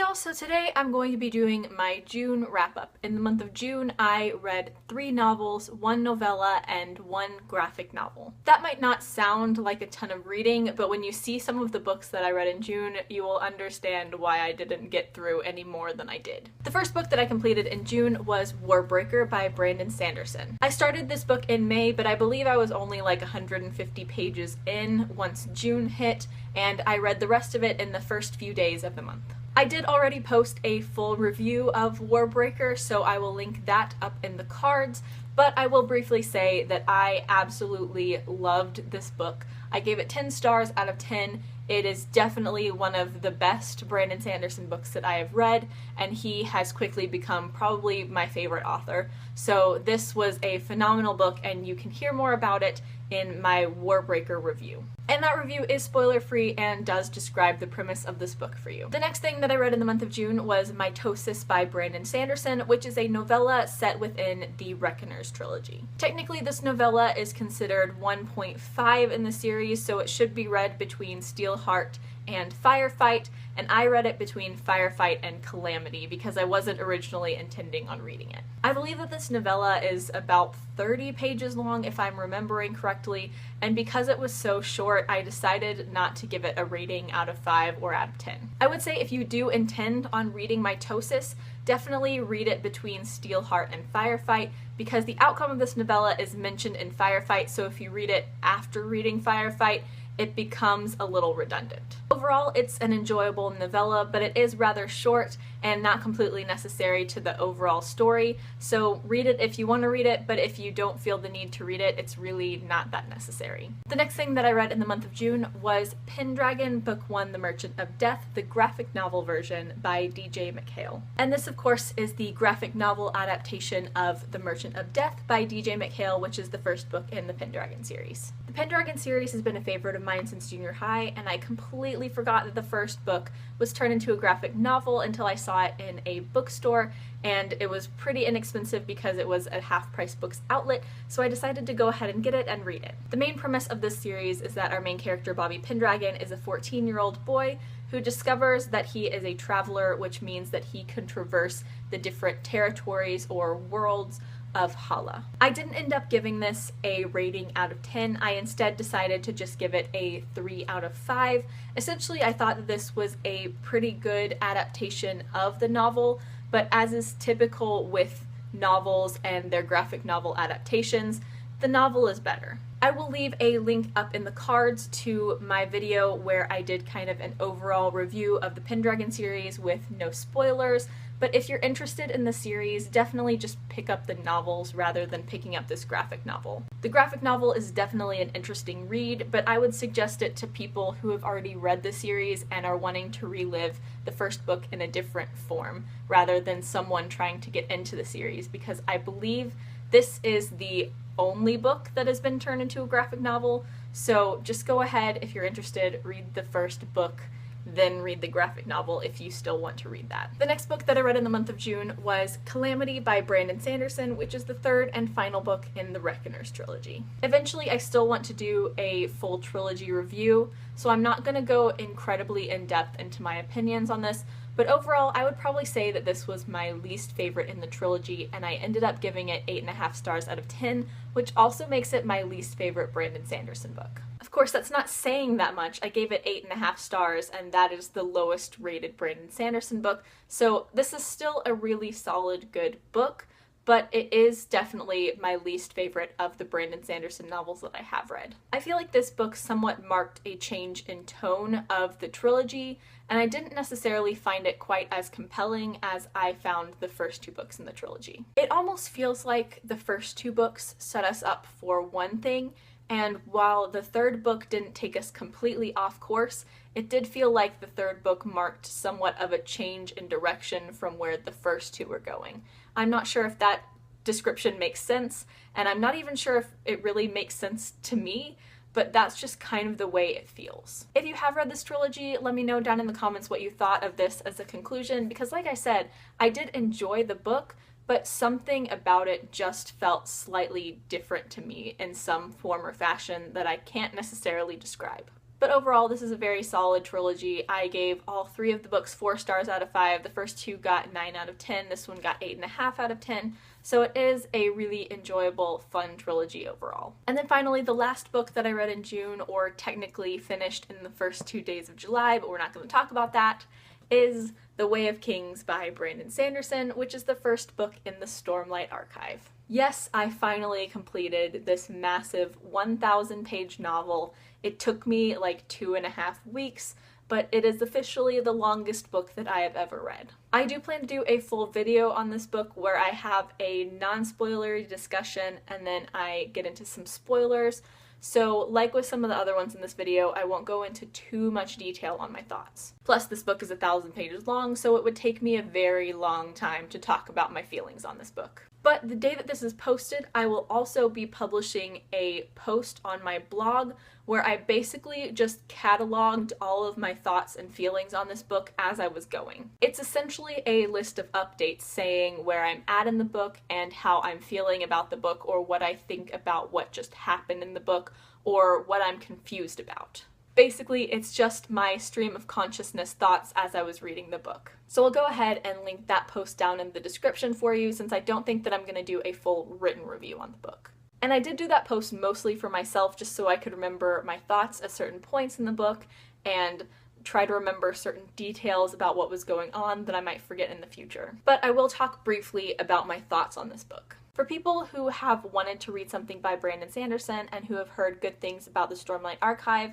y'all, so today I'm going to be doing my June wrap-up. In the month of June, I read 3 novels, 1 novella, and 1 graphic novel. That might not sound like a ton of reading, but when you see some of the books that I read in June, you will understand why I didn't get through any more than I did. The first book that I completed in June was Warbreaker by Brandon Sanderson. I started this book in May, but I believe I was only like 150 pages in once June hit, and I read the rest of it in the first few days of the month. I did already post a full review of Warbreaker, so I will link that up in the cards, but I will briefly say that I absolutely loved this book. I gave it 10 stars out of 10. It is definitely one of the best Brandon Sanderson books that I have read, and he has quickly become probably my favorite author. So this was a phenomenal book, and you can hear more about it in my Warbreaker review. And that review is spoiler-free and does describe the premise of this book for you. The next thing that I read in the month of June was Mitosis by Brandon Sanderson, which is a novella set within the Reckoners trilogy. Technically, this novella is considered 1.5 in the series, so it should be read between Steelheart and Firefight, and I read it between Firefight and Calamity because I wasn't originally intending on reading it. I believe that this novella is about 30 pages long if I'm remembering correctly, and because it was so short, I decided not to give it a rating out of 5 or out of 10. I would say if you do intend on reading Mitosis, definitely read it between Steelheart and Firefight, because the outcome of this novella is mentioned in Firefight, so if you read it after reading Firefight, it becomes a little redundant. Overall, it's an enjoyable novella, but it is rather short and not completely necessary to the overall story, so read it if you want to read it, but if you don't feel the need to read it, it's really not that necessary. The next thing that I read in the month of June was Pendragon, Book 1, The Merchant of Death, the graphic novel version by DJ McHale. And this, of course, is the graphic novel adaptation of The Merchant of Death by DJ McHale, which is the first book in the Pendragon series. The Pendragon series has been a favorite of mine since junior high, and I completely forgot that the first book was turned into a graphic novel until I saw it in a bookstore, and it was pretty inexpensive because it was a half-price books outlet, so I decided to go ahead and get it and read it. The main premise of this series is that our main character, Bobby Pendragon, is a 14-year-old boy who discovers that he is a traveler, which means that he can traverse the different territories or worlds of Hala. I didn't end up giving this a rating out of 10. I instead decided to just give it a 3 out of 5. Essentially, I thought that this was a pretty good adaptation of the novel, but as is typical with novels and their graphic novel adaptations, the novel is better. I will leave a link up in the cards to my video where I did kind of an overall review of the Pendragon series with no spoilers, but if you're interested in the series, definitely just pick up the novels rather than picking up this graphic novel. The graphic novel is definitely an interesting read, but I would suggest it to people who have already read the series and are wanting to relive the first book in a different form, rather than someone trying to get into the series, because I believe this is the only book that has been turned into a graphic novel, so just go ahead if you're interested, read the first book, then read the graphic novel if you still want to read that. The next book that I read in the month of June was Calamity by Brandon Sanderson, which is the third and final book in the Reckoners trilogy. Eventually, I still want to do a full trilogy review, so I'm not going to go incredibly in-depth into my opinions on this, but overall, I would probably say that this was my least favorite in the trilogy, and I ended up giving it 8.5 stars out of 10, which also makes it my least favorite Brandon Sanderson book. Of course, that's not saying that much. I gave it 8.5 stars, and that is the lowest rated Brandon Sanderson book, so this is still a really solid, good book, but it is definitely my least favorite of the Brandon Sanderson novels that I have read. I feel like this book somewhat marked a change in tone of the trilogy, and I didn't necessarily find it quite as compelling as I found the first 2 books in the trilogy. It almost feels like the first 2 books set us up for one thing, and while the third book didn't take us completely off course, it did feel like the third book marked somewhat of a change in direction from where the first 2 were going. I'm not sure if that description makes sense, and I'm not even sure if it really makes sense to me, but that's just kind of the way it feels. If you have read this trilogy, let me know down in the comments what you thought of this as a conclusion, because like I said, I did enjoy the book, but something about it just felt slightly different to me in some form or fashion that I can't necessarily describe. But overall, this is a very solid trilogy. I gave all 3 of the books 4 stars out of 5. The first 2 got 9 out of 10. This one got 8.5 out of 10. So it is a really enjoyable, fun trilogy overall. And then finally, the last book that I read in June, or technically finished in the first 2 days of July, but we're not going to talk about that, is The Way of Kings by Brandon Sanderson, which is the first book in the Stormlight Archive. Yes, I finally completed this massive 1,000-page novel. It took me like 2.5 weeks, but it is officially the longest book that I have ever read. I do plan to do a full video on this book where I have a non-spoilery discussion and then I get into some spoilers. So like with some of the other ones in this video, I won't go into too much detail on my thoughts. Plus, this book is 1,000 pages long, so it would take me a very long time to talk about my feelings on this book. But the day that this is posted, I will also be publishing a post on my blog where I basically just cataloged all of my thoughts and feelings on this book as I was going. It's essentially a list of updates saying where I'm at in the book and how I'm feeling about the book, or what I think about what just happened in the book, or what I'm confused about. Basically, it's just my stream of consciousness thoughts as I was reading the book. So I'll go ahead and link that post down in the description for you, since I don't think that I'm going to do a full written review on the book. And I did do that post mostly for myself, just so I could remember my thoughts at certain points in the book and try to remember certain details about what was going on that I might forget in the future. But I will talk briefly about my thoughts on this book. For people who have wanted to read something by Brandon Sanderson and who have heard good things about the Stormlight Archive,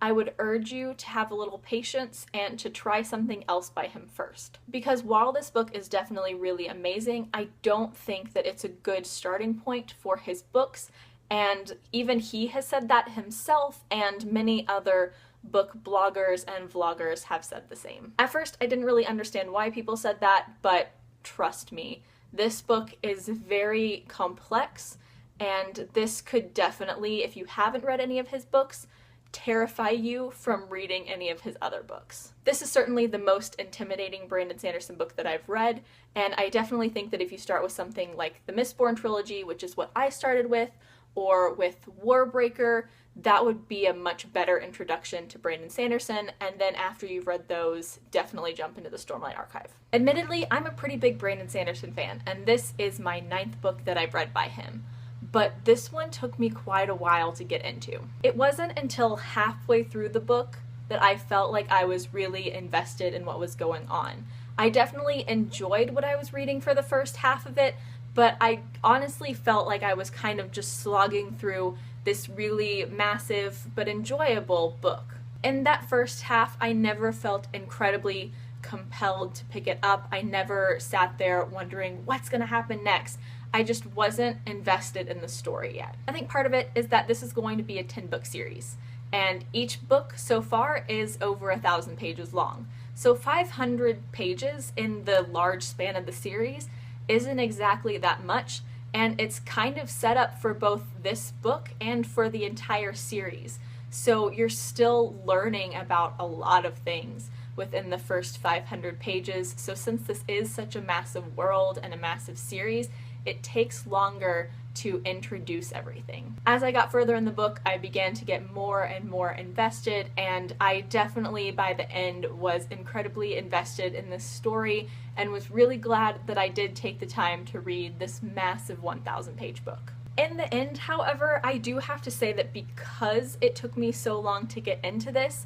I would urge you to have a little patience and to try something else by him first. Because while this book is definitely really amazing, I don't think that it's a good starting point for his books, and even he has said that himself, and many other book bloggers and vloggers have said the same. At first, I didn't really understand why people said that, but trust me, this book is very complex, and this could definitely, if you haven't read any of his books, terrify you from reading any of his other books. This is certainly the most intimidating Brandon Sanderson book that I've read, and I definitely think that if you start with something like the Mistborn trilogy, which is what I started with, or with Warbreaker, that would be a much better introduction to Brandon Sanderson, and then after you've read those, definitely jump into the Stormlight Archive. Admittedly, I'm a pretty big Brandon Sanderson fan, and this is my 9th book that I've read by him. But this one took me quite a while to get into. It wasn't until halfway through the book that I felt like I was really invested in what was going on. I definitely enjoyed what I was reading for the first half of it, but I honestly felt like I was kind of just slogging through this really massive but enjoyable book. In that first half, I never felt incredibly compelled to pick it up. I never sat there wondering what's gonna happen next. I just wasn't invested in the story yet. I think part of it is that this is going to be a 10-book series, and each book so far is over 1,000 pages long. So 500 pages in the large span of the series isn't exactly that much, and it's kind of set up for both this book and for the entire series. So you're still learning about a lot of things within the first 500 pages. So since this is such a massive world and a massive series, it takes longer to introduce everything. As I got further in the book, I began to get more and more invested, and I definitely, by the end, was incredibly invested in this story and was really glad that I did take the time to read this massive 1,000-page book. In the end, however, I do have to say that because it took me so long to get into this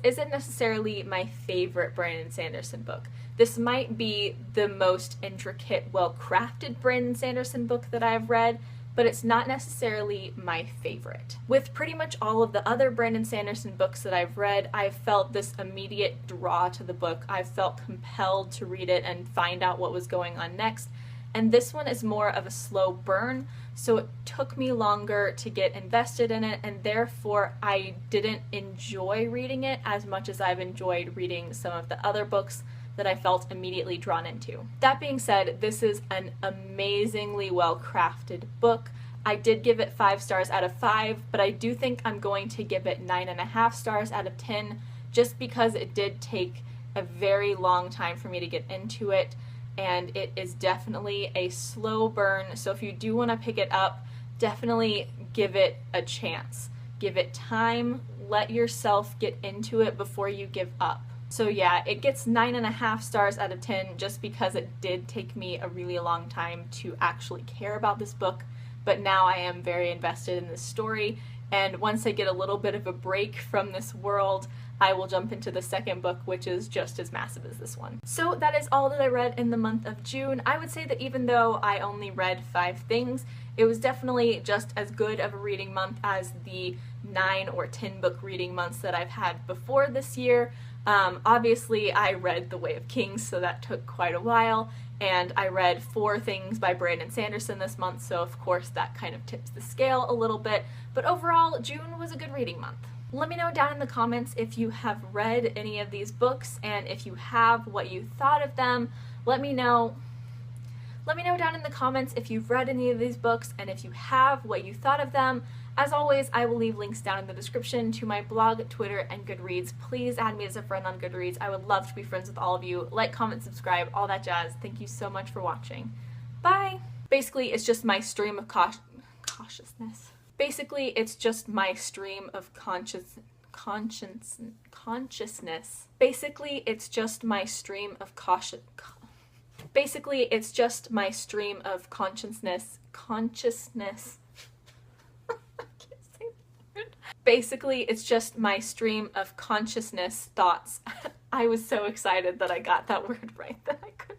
isn't necessarily my favorite Brandon Sanderson book. This might be the most intricate, well-crafted Brandon Sanderson book that I've read, but it's not necessarily my favorite. With pretty much all of the other Brandon Sanderson books that I've read, I've felt this immediate draw to the book. I've felt compelled to read it and find out what was going on next. And this one is more of a slow burn, so it took me longer to get invested in it, and therefore I didn't enjoy reading it as much as I've enjoyed reading some of the other books that I felt immediately drawn into. That being said, this is an amazingly well-crafted book. I did give it 5 stars out of 5, but I do think I'm going to give it 9.5 stars out of 10, just because it did take a very long time for me to get into it, and it is definitely a slow burn. So if you do want to pick it up, definitely give it a chance. Give it time, let yourself get into it before you give up. So yeah, it gets 9.5 stars out of 10 just because it did take me a really long time to actually care about this book, but now I am very invested in this story, and once I get a little bit of a break from this world, I will jump into the second book, which is just as massive as this one. So that is all that I read in the month of June. I would say that even though I only read 5 things, it was definitely just as good of a reading month as the 9 or 10 book reading months that I've had before this year. Obviously, I read The Way of Kings, so that took quite a while, and I read 4 things by Brandon Sanderson this month, so of course that kind of tips the scale a little bit, but overall, June was a good reading month. Let me know down in the comments if you have read any of these books, and if you have, what you thought of them. Let me know down in the comments if you've read any of these books, and if you have, what you thought of them. As always, I will leave links down in the description to my blog, Twitter, and Goodreads. Please add me as a friend on Goodreads. I would love to be friends with all of you. Like, comment, subscribe, all that jazz. Thank you so much for watching. Bye! Basically, it's just my stream of consciousness. Basically, it's just my stream of consciousness. Basically, it's just my stream of Basically, it's just my stream of consciousness. Basically, it's just my stream of consciousness thoughts. I was so excited that I got that word right that I couldn't.